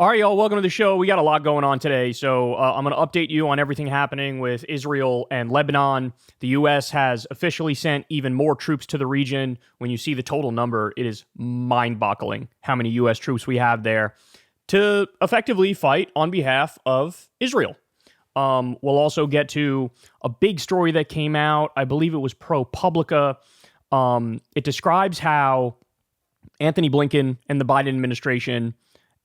All right, y'all, welcome to the show. We got a lot going on today, so I'm going to update you on everything happening with Israel and Lebanon. The U.S. has officially sent even more troops to the region. When you see the total number, it is mind-boggling how many U.S. troops we have there to effectively fight on behalf of Israel. We'll also get to a big story that came out. I believe it was ProPublica. It describes how Anthony Blinken and the Biden administration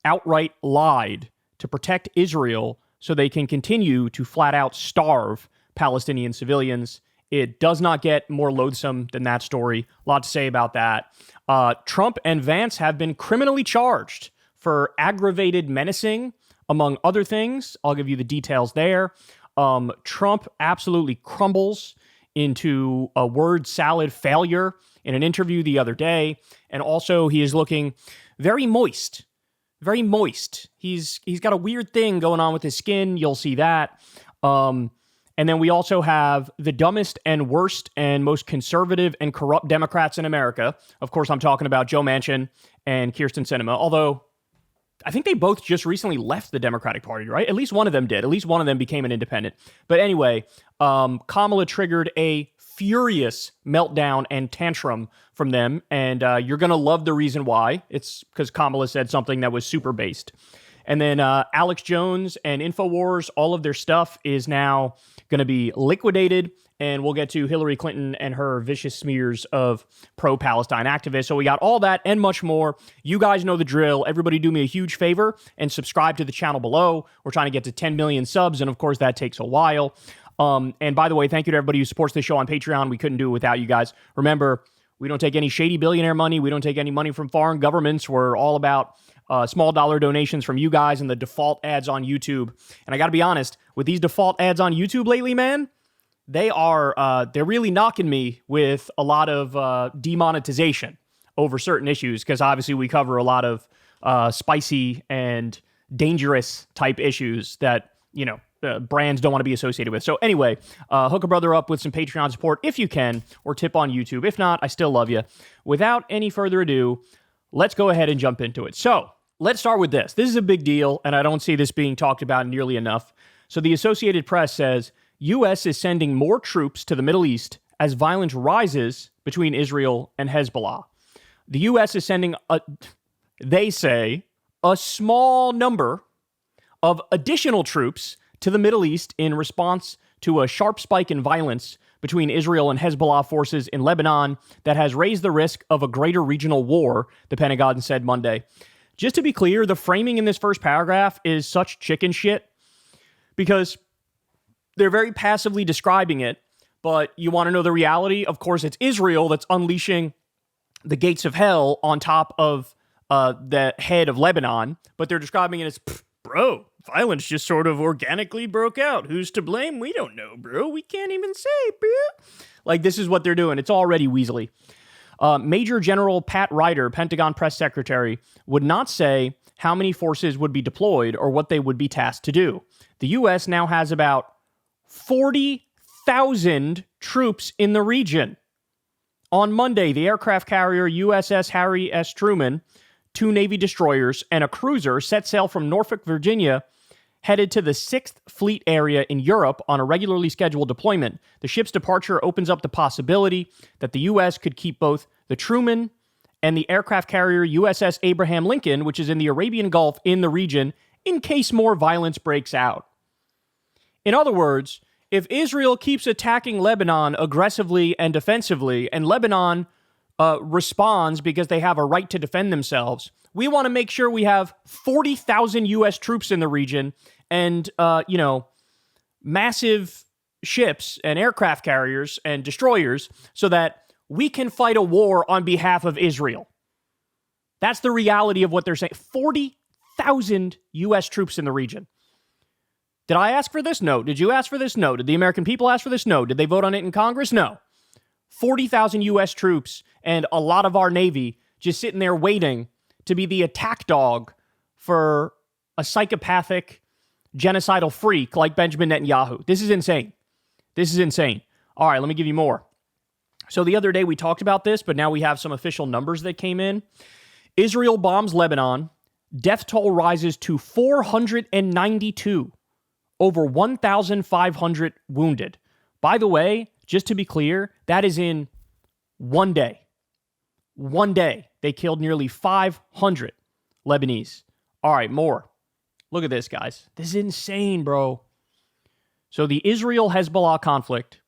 outright lied to protect Israel so they can continue to flat out starve Palestinian civilians. It does not get more loathsome than that story. A lot to say about that. Trump and Vance have been criminally charged for aggravated menacing, among other things. I'll give you the details there. Trump absolutely crumbles into a word salad failure in an interview the other day. And also he is looking very moist. Very moist. He's got a weird thing going on with his skin. You'll see that. And then we also have the dumbest and worst and most conservative and corrupt Democrats in America. Of course, I'm talking about Joe Manchin and Kyrsten Sinema, although I think they both just recently left the Democratic Party, right? At least one of them did. At least one of them became an independent. But anyway, Kamala triggered a furious meltdown and tantrum from them, and you're going to love the reason why. It's because Kamala said something that was super based. And then Alex Jones and InfoWars, all of their stuff is now going to be liquidated, and we'll get to Hillary Clinton and her vicious smears of pro-Palestine activists. So we got all that and much more. You guys know the drill. Everybody do me a huge favor and subscribe to the channel below. We're trying to get to 10 million subs, and of course that takes a while. And by the way, thank you to everybody who supports the show on Patreon. We couldn't do it without you guys. Remember, we don't take any shady billionaire money. We don't take any money from foreign governments. We're all about small dollar donations from you guys and the default ads on YouTube. And I got to be honest, with these default ads on YouTube lately, man, they're really knocking me with a lot of demonetization over certain issues, because obviously we cover a lot of spicy and dangerous type issues that, you know, brands don't want to be associated with. So anyway, hook a brother up with some Patreon support if you can, or tip on YouTube. If not, I still love you. Without any further ado, let's go ahead and jump into it. So let's start with this. This is a big deal, and I don't see this being talked about nearly enough. So the Associated Press says, U.S. is sending more troops to the Middle East as violence rises between Israel and Hezbollah. The U.S. is sending, they say, a small number of additional troops to the Middle East in response to a sharp spike in violence between Israel and Hezbollah forces in Lebanon that has raised the risk of a greater regional war, the Pentagon said Monday. Just to be clear, the framing in this first paragraph is such chicken shit because they're very passively describing it, but you want to know the reality? Of course, it's Israel that's unleashing the gates of hell on top of the head of Lebanon, but they're describing it as, bro, violence just sort of organically broke out. Who's to blame? We don't know, bro. We can't even say, bro. Like, this is what they're doing. It's already weaselly. Major General Pat Ryder, Pentagon press secretary, would not say how many forces would be deployed or what they would be tasked to do. The U.S. now has about 40,000 troops in the region. On Monday, the aircraft carrier USS Harry S. Truman, 2 Navy destroyers, and a cruiser set sail from Norfolk, Virginia, headed to the 6th Fleet area in Europe on a regularly scheduled deployment. The ship's departure opens up the possibility that the U.S. could keep both the Truman and the aircraft carrier USS Abraham Lincoln, which is in the Arabian Gulf, in the region in case more violence breaks out. In other words, if Israel keeps attacking Lebanon aggressively and defensively, and Lebanon responds because they have a right to defend themselves, we want to make sure we have 40,000 U.S. troops in the region and, massive ships and aircraft carriers and destroyers so that we can fight a war on behalf of Israel. That's the reality of what they're saying. 40,000 U.S. troops in the region. Did I ask for this? No. Did you ask for this? No. Did the American people ask for this? No. Did they vote on it in Congress? No. 40,000 U.S. troops and a lot of our Navy just sitting there waiting to be the attack dog for a psychopathic, genocidal freak like Benjamin Netanyahu. This is insane. This is insane. All right, let me give you more. So the other day we talked about this, but now we have some official numbers that came in. Israel bombs Lebanon, Death toll rises to 492. Over 1,500 wounded. By the way, just to be clear, that is in one day. One day, they killed nearly 500 Lebanese. All right, more. Look at this, guys. This is insane, bro. So the Israel-Hezbollah conflict,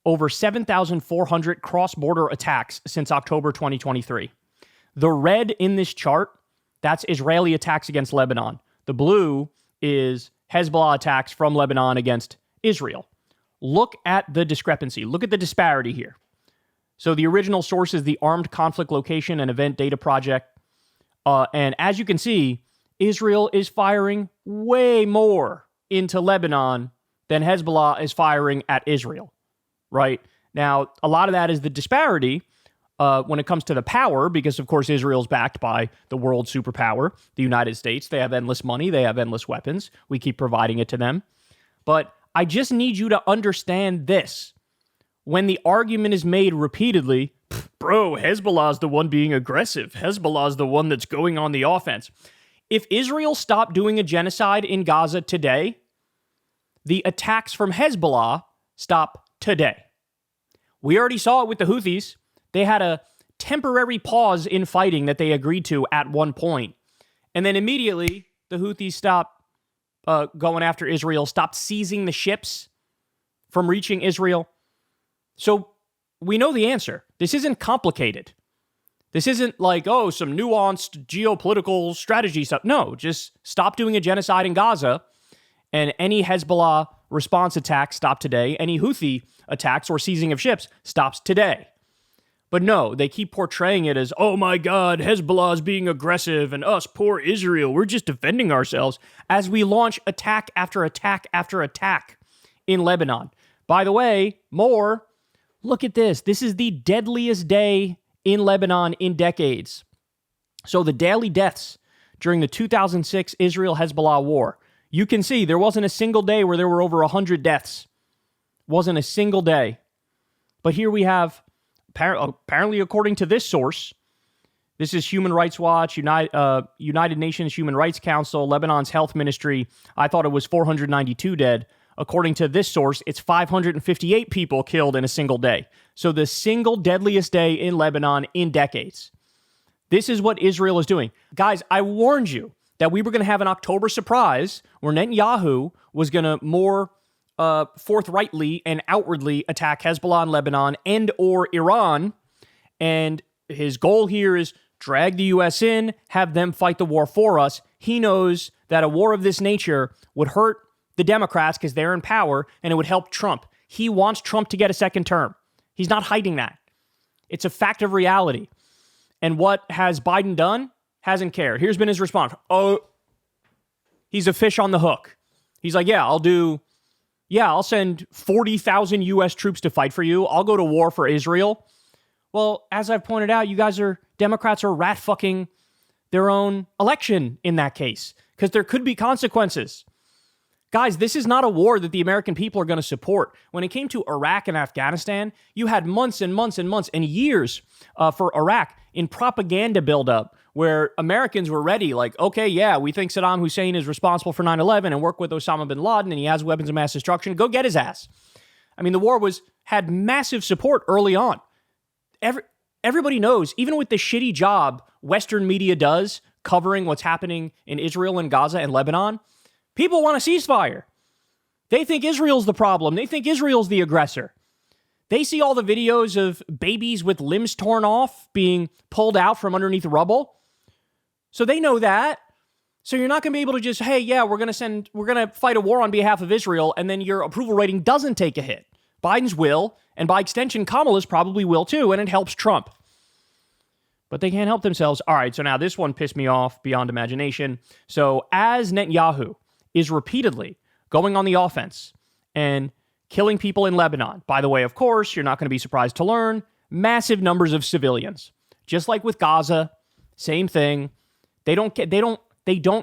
over 7,400 cross-border attacks since October 2023. The red in this chart, that's Israeli attacks against Lebanon. The blue is Hezbollah attacks from Lebanon against Israel. Look at the discrepancy. Look at the disparity here. So the original source is the Armed Conflict Location and Event Data Project. And as you can see, Israel is firing way more into Lebanon than Hezbollah is firing at Israel, right? Now, a lot of that is the disparity when it comes to the power, because, of course, Israel's backed by the world superpower, the United States. They have endless money. They have endless weapons. We keep providing it to them. But I just need you to understand this. When the argument is made repeatedly, bro, Hezbollah's the one being aggressive. Hezbollah's the one that's going on the offense. If Israel stopped doing a genocide in Gaza today, the attacks from Hezbollah stop today. We already saw it with the Houthis. They had a temporary pause in fighting that they agreed to at one point. And then immediately, the Houthis stopped going after Israel, stopped seizing the ships from reaching Israel. So we know the answer. This isn't complicated. This isn't like, oh, some nuanced geopolitical strategy stuff. No, just stop doing a genocide in Gaza, and any Hezbollah response attack stop today. Any Houthi attacks or seizing of ships stops today. But no, they keep portraying it as, oh my God, Hezbollah is being aggressive, and us, poor Israel, we're just defending ourselves, as we launch attack after attack after attack in Lebanon. By the way, more, look at this. This is the deadliest day in Lebanon in decades. So the daily deaths during the 2006 Israel-Hezbollah war, you can see there wasn't a single day where there were over 100 deaths. Wasn't a single day. But here we have, apparently according to this source, this is Human Rights Watch, United Nations Human Rights Council, Lebanon's health ministry. I thought it was 492 dead. According to this source, it's 558 people killed in a single day. So the single deadliest day in Lebanon in decades. This is what Israel is doing. Guys, I warned you that we were going to have an October surprise where Netanyahu was going to more forthrightly and outwardly attack Hezbollah in Lebanon and or Iran. And his goal here is drag the U.S. in, have them fight the war for us. He knows that a war of this nature would hurt the Democrats because they're in power, and it would help Trump. He wants Trump to get a second term. He's not hiding that. It's a fact of reality. And what has Biden done? Hasn't cared. Here's been his response. Oh, he's a fish on the hook. He's like, I'll send 40,000 U.S. troops to fight for you. I'll go to war for Israel. Well, as I've pointed out, Democrats are rat-fucking their own election in that case, because there could be consequences. Guys, this is not a war that the American people are going to support. When it came to Iraq and Afghanistan, you had months and months and months and years for Iraq in propaganda buildup where Americans were ready, like, okay, yeah, we think Saddam Hussein is responsible for 9/11 and work with Osama bin Laden and he has weapons of mass destruction. Go get his ass. I mean, the war had massive support early on. Everybody knows, even with the shitty job Western media does covering what's happening in Israel and Gaza and Lebanon, people want a ceasefire. They think Israel's the problem. They think Israel's the aggressor. They see all the videos of babies with limbs torn off being pulled out from underneath rubble. So they know that. So you're not going to be able to just, hey, yeah, we're going to fight a war on behalf of Israel, and then your approval rating doesn't take a hit. Biden's will, and by extension, Kamala's probably will too, and it helps Trump. But they can't help themselves. All right, so now this one pissed me off beyond imagination. So as Netanyahu is repeatedly going on the offense and killing people in Lebanon. By the way, of course, you're not going to be surprised to learn, massive numbers of civilians. Just like with Gaza, same thing. They don't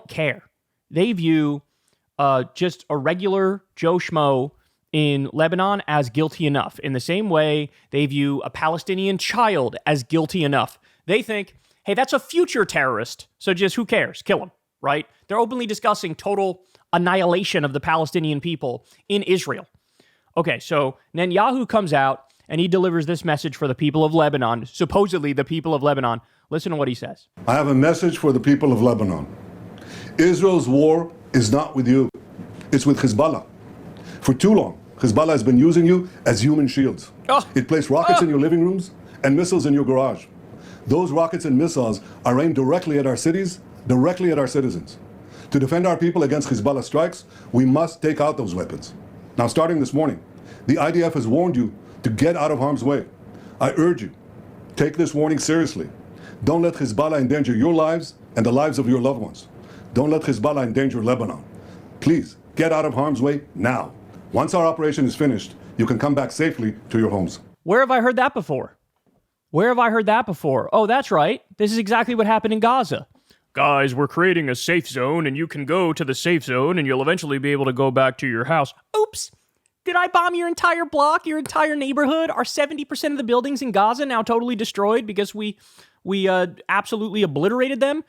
care. They view just a regular Joe Schmo in Lebanon as guilty enough. In the same way, they view a Palestinian child as guilty enough. They think, hey, that's a future terrorist, so just who cares? Kill him. right? They're openly discussing total annihilation of the Palestinian people in Israel. Okay, so Netanyahu comes out and he delivers this message for the people of Lebanon, supposedly the people of Lebanon. Listen to what he says. I have a message for the people of Lebanon. Israel's war is not with you. It's with Hezbollah. For too long, Hezbollah has been using you as human shields. It placed rockets in your living rooms and missiles in your garage. Those rockets and missiles are aimed directly at our cities, directly at our citizens. To defend our people against Hezbollah strikes, we must take out those weapons. Now, starting this morning, the IDF has warned you to get out of harm's way. I urge you, take this warning seriously. Don't let Hezbollah endanger your lives and the lives of your loved ones. Don't let Hezbollah endanger Lebanon. Please, get out of harm's way now. Once our operation is finished, you can come back safely to your homes. Where have I heard that before? Where have I heard that before? Oh, that's right. This is exactly what happened in Gaza. Guys, we're creating a safe zone, and you can go to the safe zone, and you'll eventually be able to go back to your house. Oops! Did I bomb your entire block, your entire neighborhood? Are 70% of the buildings in Gaza now totally destroyed because we absolutely obliterated them?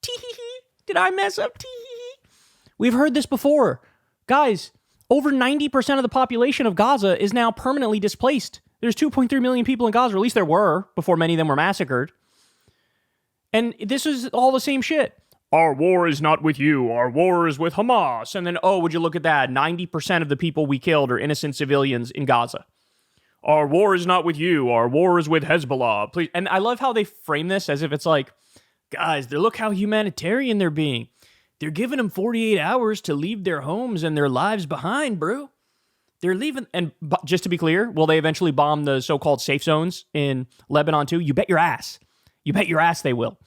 Tee-hee-hee. Did I mess up? Tee-hee-hee. We've heard this before. Guys, over 90% of the population of Gaza is now permanently displaced. There's 2.3 million people in Gaza, or at least there were, before many of them were massacred. And this is all the same shit. Our war is not with you. Our war is with Hamas. And then, oh, would you look at that? 90% of the people we killed are innocent civilians in Gaza. Our war is not with you. Our war is with Hezbollah. Please. And I love how they frame this as if it's like, guys, look how humanitarian they're being. They're giving them 48 hours to leave their homes and their lives behind, bro. They're leaving. And just to be clear, will they eventually bomb the so-called safe zones in Lebanon too? You bet your ass. You bet your ass they will.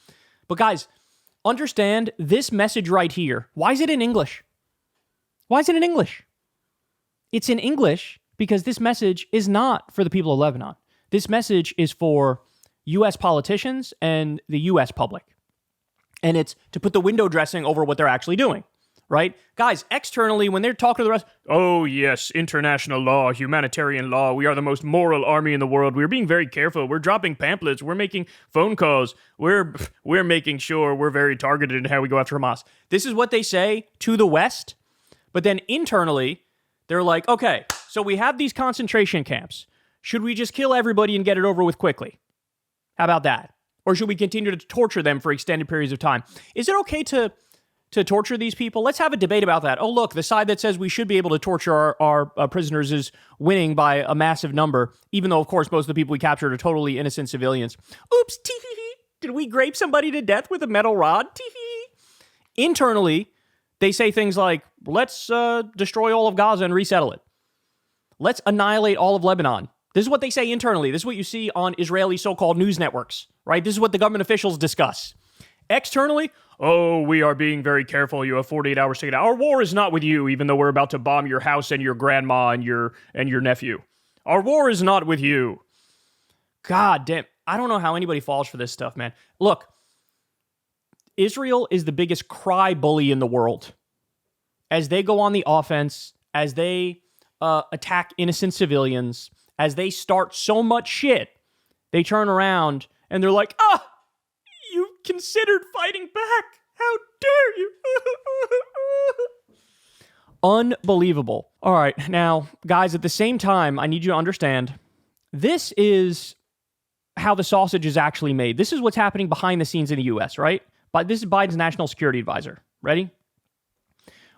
But guys, understand this message right here. Why is it in English? Why is it in English? It's in English because this message is not for the people of Lebanon. This message is for U.S. politicians and the U.S. public. And it's to put the window dressing over what they're actually doing, right? Guys, externally, when they're talking to the rest, oh, yes, international law, humanitarian law, we are the most moral army in the world. We're being very careful. We're dropping pamphlets. We're making phone calls. We're making sure we're very targeted in how we go after Hamas. This is what they say to the West. But then internally, they're like, okay, so we have these concentration camps. Should we just kill everybody and get it over with quickly? How about that? Or should we continue to torture them for extended periods of time? Is it okay to torture these people? Let's have a debate about that. Oh, look, the side that says we should be able to torture our prisoners is winning by a massive number, even though, of course, most of the people we captured are totally innocent civilians. Oops, tee-hee-hee. Did we grape somebody to death with a metal rod? Tee-hee-hee. Internally, they say things like, let's destroy all of Gaza and resettle it. Let's annihilate all of Lebanon. This is what they say internally. This is what you see on Israeli so-called news networks, right? This is what the government officials discuss. Externally, oh, we are being very careful. You have 48 hours to get out. Our war is not with you, even though we're about to bomb your house and your grandma and your nephew. Our war is not with you. God damn. I don't know how anybody falls for this stuff, man. Look, Israel is the biggest cry bully in the world. As they go on the offense, as they attack innocent civilians, as they start so much shit, they turn around and they're like, you considered fighting back. How dare you? Unbelievable. All right. Now, guys, at the same time, I need you to understand, this is how the sausage is actually made. This is what's happening behind the scenes in the U.S., right? But this is Biden's national security advisor. Ready?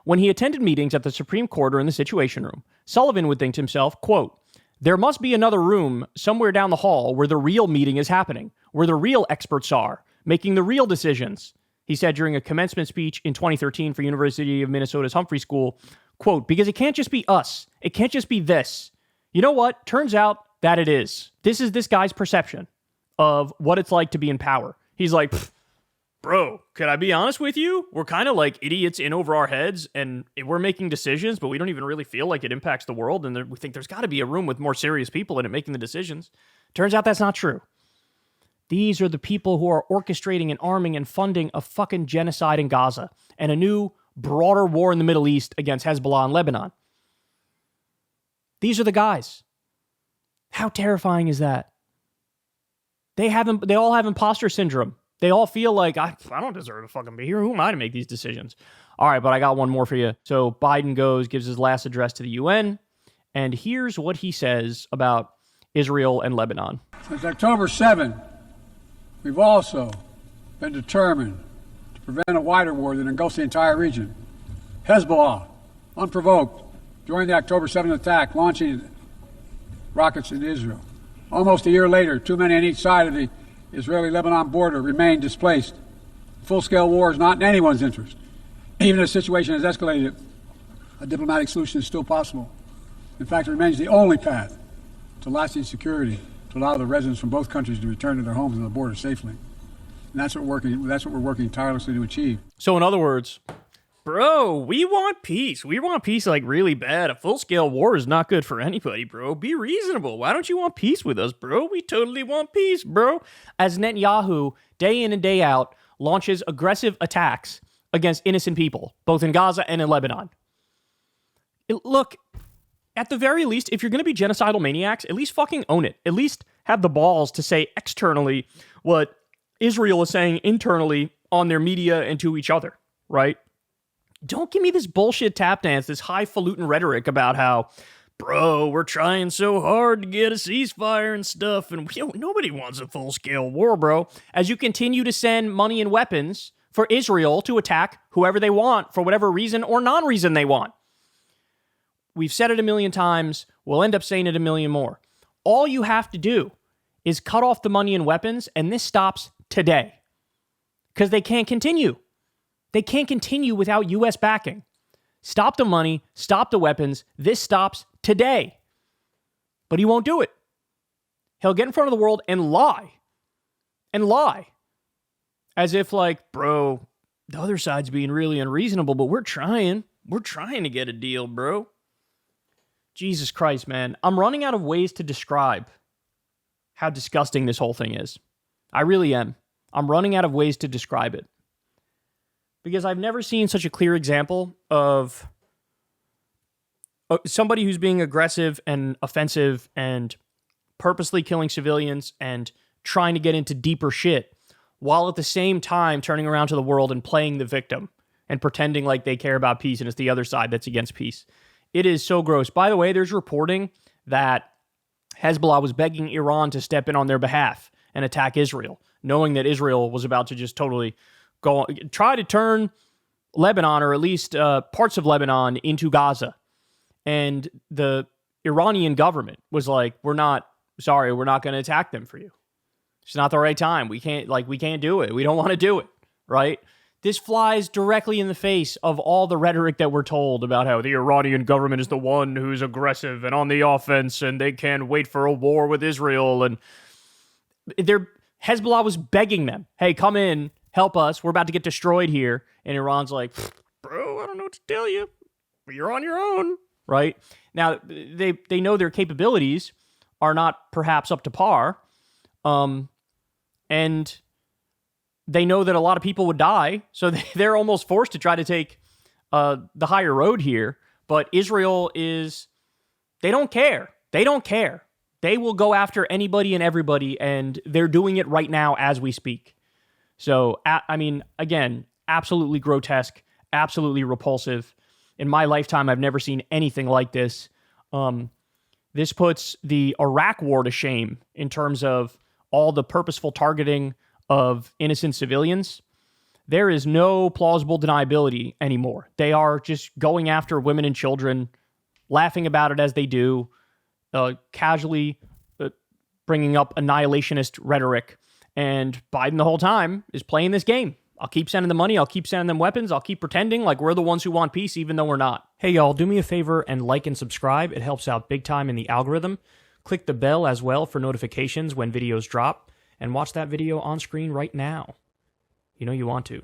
When he attended meetings at the Supreme Court or in the Situation Room, Sullivan would think to himself, quote, there must be another room somewhere down the hall where the real meeting is happening, where the real experts are, making the real decisions, he said during a commencement speech in 2013 for University of Minnesota's Humphrey School, quote, because it can't just be us. It can't just be this. You know what? Turns out that it is. This is this guy's perception of what it's like to be in power. He's like, bro, can I be honest with you? We're kind of like idiots in over our heads, and we're making decisions, but we don't even really feel like it impacts the world, and we think there's got to be a room with more serious people in it making the decisions. Turns out that's not true. These are the people who are orchestrating and arming and funding a fucking genocide in Gaza and a new, broader war in the Middle East against Hezbollah and Lebanon. These are the guys. How terrifying is that? They all have imposter syndrome. They all feel like, I don't deserve to fucking be here. Who am I to make these decisions? All right, but I got one more for you. So Biden gives his last address to the UN, and here's what he says about Israel and Lebanon. Since October 7, we've also been determined to prevent a wider war that engulfs the entire region. Hezbollah, unprovoked, during the October 7th attack, launching rockets into Israel. Almost a year later, too many on each side of the Israeli-Lebanon border remain displaced. Full-scale war is not in anyone's interest. Even as the situation has escalated, a diplomatic solution is still possible. In fact, it remains the only path to lasting security to allow the residents from both countries to return to their homes on the border safely. And that's what we're working tirelessly to achieve. So in other words, bro, we want peace. We want peace like really bad. A full-scale war is not good for anybody, bro. Be reasonable. Why don't you want peace with us, bro? We totally want peace, bro. As Netanyahu, day in and day out, launches aggressive attacks against innocent people, both in Gaza and in Lebanon. Look, at the very least, if you're going to be genocidal maniacs, at least fucking own it. At least have the balls to say externally what Israel is saying internally on their media and to each other, right? Don't give me this bullshit tap dance, this highfalutin rhetoric about how, bro, we're trying so hard to get a ceasefire and stuff, and nobody wants a full-scale war, bro. As you continue to send money and weapons for Israel to attack whoever they want for whatever reason or non-reason they want. We've said it a million times. We'll end up saying it a million more. All you have to do is cut off the money and weapons, and this stops today. Because they can't continue. They can't continue without U.S. backing. Stop the money, stop the weapons. This stops today. But he won't do it. He'll get in front of the world and lie. And lie. As if like, bro, the other side's being really unreasonable, but we're trying. We're trying to get a deal, bro. Jesus Christ, man. I'm running out of ways to describe how disgusting this whole thing is. I really am. I'm running out of ways to describe it. Because I've never seen such a clear example of somebody who's being aggressive and offensive and purposely killing civilians and trying to get into deeper shit, while at the same time turning around to the world and playing the victim and pretending like they care about peace and it's the other side that's against peace. It is so gross. By the way, there's reporting that Hezbollah was begging Iran to step in on their behalf and attack Israel, knowing that Israel was about to just totally try to turn Lebanon, or at least parts of Lebanon, into Gaza. And the Iranian government was like, we're not going to attack them for you. It's not the right time. We can't do it. We don't want to do it, right? This flies directly in the face of all the rhetoric that we're told about how the Iranian government is the one who's aggressive and on the offense and they can't wait for a war with Israel. And Hezbollah was begging them, hey, come in, help us. We're about to get destroyed here. And Iran's like, bro, I don't know what to tell you. You're on your own, right? Now, they know their capabilities are not perhaps up to par. And they know that a lot of people would die, so they're almost forced to try to take the higher road here. But Israel they don't care. They don't care. They will go after anybody and everybody, and they're doing it right now as we speak. So, again, absolutely grotesque, absolutely repulsive. In my lifetime, I've never seen anything like this. This puts the Iraq war to shame in terms of all the purposeful targeting of innocent civilians. There is no plausible deniability anymore. They are just going after women and children, laughing about it as they do, casually bringing up annihilationist rhetoric. And Biden the whole time is playing this game. I'll keep sending them money. I'll keep sending them weapons. I'll keep pretending like we're the ones who want peace, even though we're not. Hey, y'all, do me a favor and like and subscribe. It helps out big time in the algorithm. Click the bell as well for notifications when videos drop. And watch that video on screen right now. You know you want to.